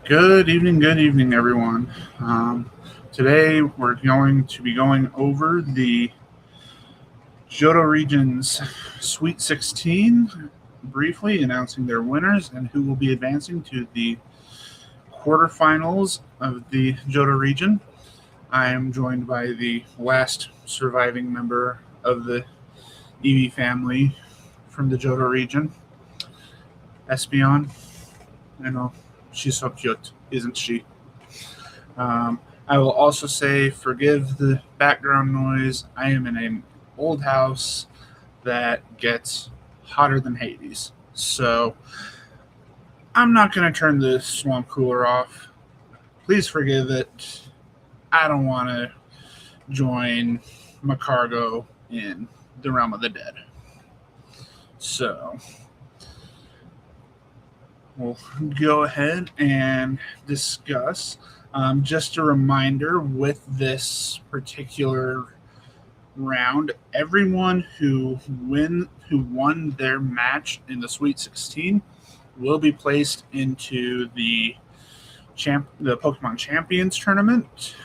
Good evening, everyone. Today we're going to be going over the Johto region's Sweet 16, briefly announcing their winners and who will be advancing to the quarterfinals of the Johto region. I am joined by the last surviving member of the Eevee family from the Johto region, Espeon. I know she's so cute, isn't she? Um, I will also say, forgive the background noise. I am in an old house that gets hotter than Hades. So I'm not going to turn the swamp cooler off. Please forgive it. I don't want to join Macargo in the realm of the dead. So we'll go ahead and discuss. Just a reminder, with this particular round, everyone who won their match in the Sweet 16 will be placed into the Pokemon Champions Tournament.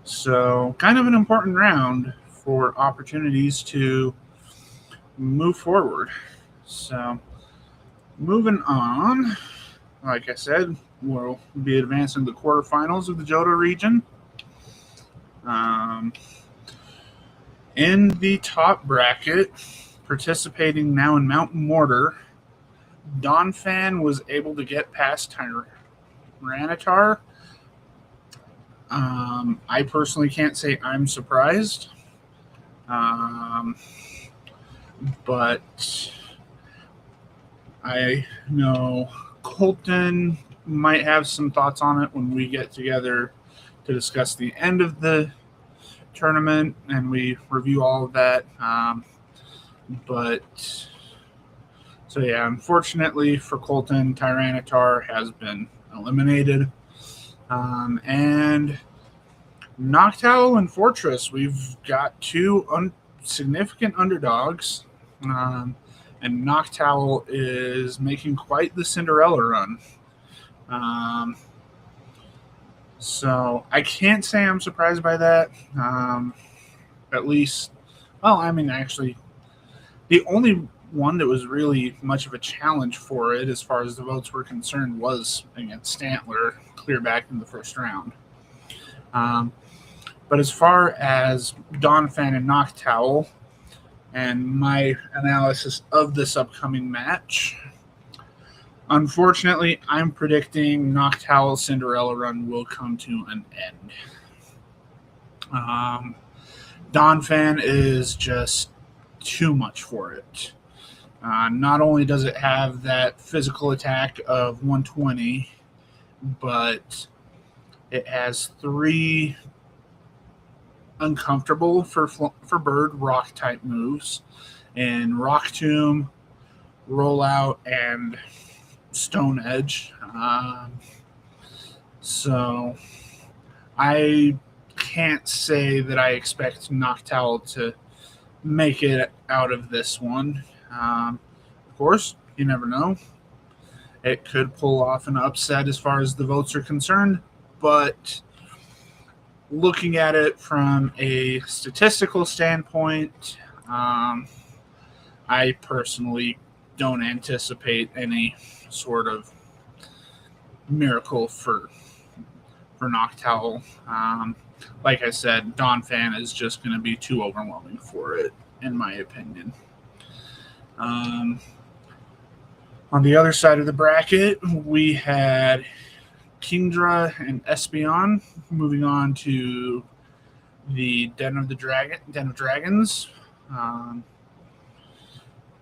So kind of an important round for opportunities to move forward. So moving on, like I said, we'll be advancing the quarterfinals of the Johto region. In the top bracket, participating now in Mountain Mortar, Donphan was able to get past Tyranitar. I personally can't say I'm surprised, but I know Colton might have some thoughts on it when we get together to discuss the end of the tournament and we review all of that. Unfortunately for Colton, Tyranitar has been eliminated. And Noctowl and Fortress, we've got two significant underdogs. And Noctowl is making quite the Cinderella run. So I can't say I'm surprised by that. At least, actually, the only one that was really much of a challenge for it, as far as the votes were concerned, was against Stantler, clear back in the first round. But as far as Donphan and Noctowl, and my analysis of this upcoming match, unfortunately, I'm predicting Noctowl's Cinderella run will come to an end. Donphan is just too much for it. Not only does it have that physical attack of 120, but it has 3 uncomfortable for bird rock type moves in Rock Tomb, Rollout, and Stone Edge. So I can't say that I expect Noctowl to make it out of this one. Of course, you never know. It could pull off an upset as far as the votes are concerned, but looking at it from a statistical standpoint, I personally don't anticipate any sort of miracle for Noctowl. Like I said, Donphan is just going to be too overwhelming for it, in my opinion. On the other side of the bracket, we had Kingdra and Espeon moving on to the Den of Dragons,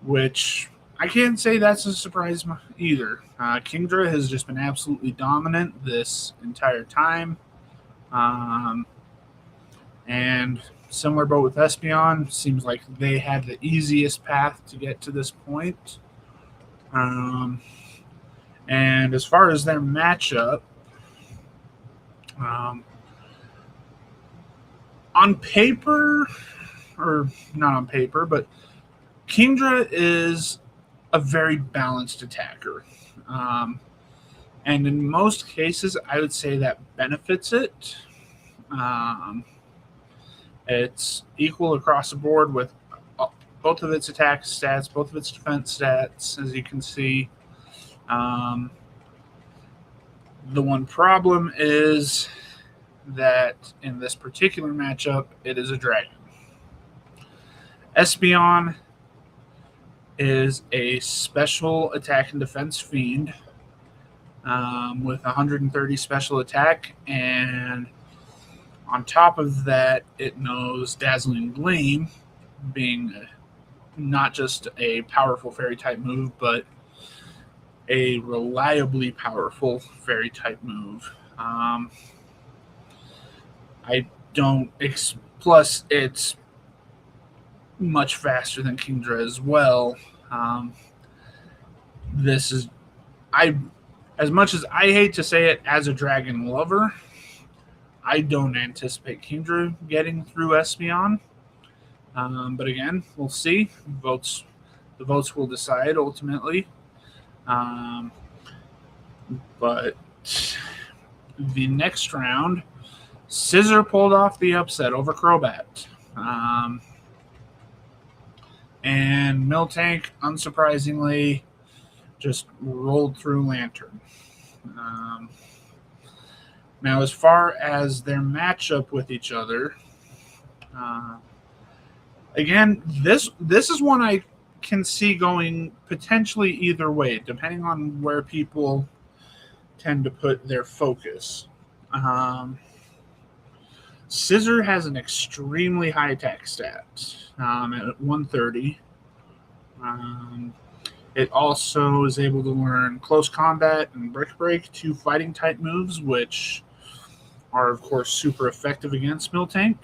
which I can't say that's a surprise either. Kingdra has just been absolutely dominant this entire time. And similar boat with Espeon, seems like they had the easiest path to get to this point. And as far as their matchup, on paper, or not on paper, but Kingdra is a very balanced attacker. And in most cases, I would say that benefits it. It's equal across the board with both of its attack stats, both of its defense stats, as you can see. The one problem is that in this particular matchup, it is a dragon. Espeon is a special attack and defense fiend with 130 special attack, and on top of that, it knows Dazzling Gleam, being not just a powerful fairy type move, but a reliably powerful fairy type move. Plus it's much faster than Kingdra as well. As much as I hate to say it as a dragon lover, I don't anticipate Kingdra getting through Espeon. But again, we'll see. The votes will decide ultimately. But the next round, Scissor pulled off the upset over Crobat. And Miltank, unsurprisingly, just rolled through Lantern. Now, as far as their matchup with each other, again, this is one I can see going potentially either way, depending on where people tend to put their focus. Scissor has an extremely high attack stat at 130. It also is able to learn Close Combat and Brick Break, two fighting type moves, which are, of course, super effective against Miltank.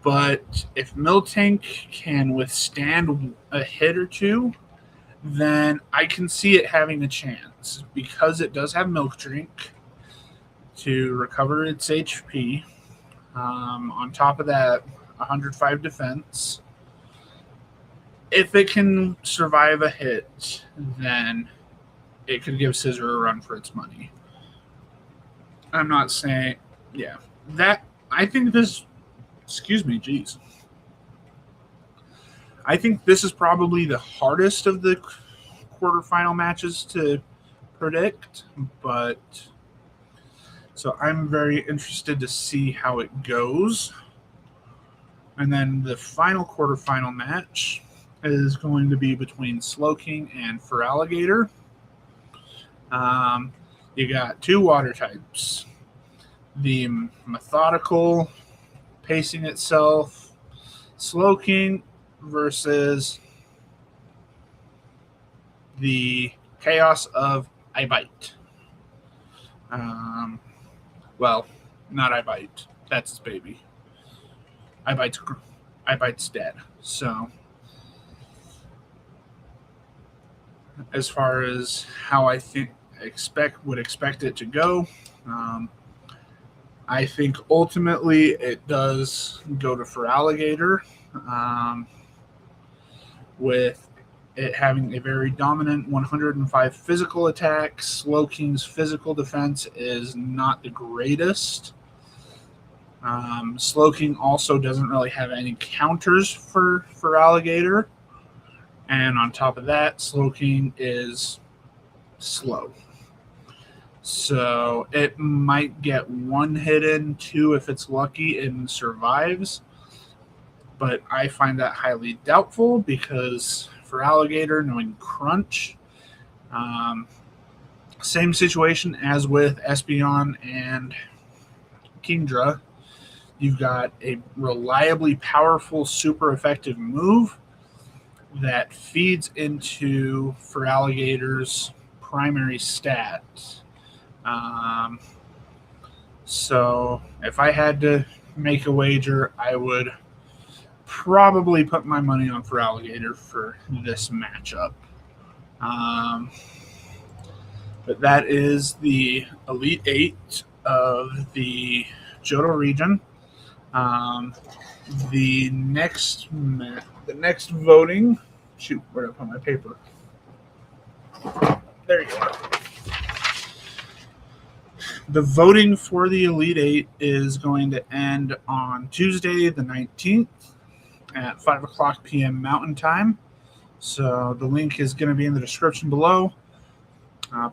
But if Miltank can withstand a hit or two, then I can see it having a chance, because it does have Milk Drink to recover its HP. On top of that, 105 defense. If it can survive a hit, then it could give Scissor a run for its money. I'm not saying, yeah. I think this, I think this is probably the hardest of the quarterfinal matches to predict, but so I'm very interested to see how it goes. And then the final quarterfinal match is going to be between Slowking and Feraligatr. You got two water types. The methodical, pacing itself, Slowking versus the chaos of I Bite. Well, not I Bite. That's his baby. I Bite's dead. So, as far as how I would expect it to go, I think ultimately it does go to Feraligatr, with it having a very dominant 105 physical attack. Slowking's physical defense is not the greatest. Slowking also doesn't really have any counters for Feraligatr. And on top of that, Slowking is slow. So it might get one hit in, two if it's lucky and survives. But I find that highly doubtful, because Feraligatr, knowing Crunch, same situation as with Espeon and Kingdra. You've got a reliably powerful, super effective move that feeds into Feraligatr's primary stat. So if I had to make a wager, I would probably put my money on Feraligatr for this matchup. But that is the Elite Eight of the Johto region. The next voting. Shoot, where did I put my paper? there you are. The voting for the Elite Eight is going to end on Tuesday, the 19th at 5 o'clock p.m. Mountain Time. So the link is going to be in the description below.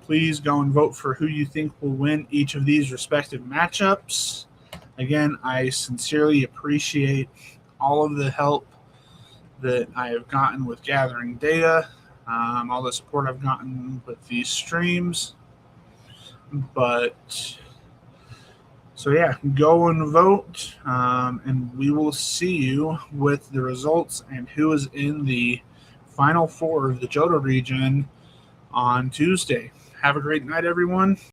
Please go and vote for who you think will win each of these respective matchups. Again, I sincerely appreciate all of the help that I have gotten with gathering data, all the support I've gotten with these streams. So yeah, go and vote, and we will see you with the results and who is in the Final Four of the Johto region on Tuesday. Have a great night, everyone.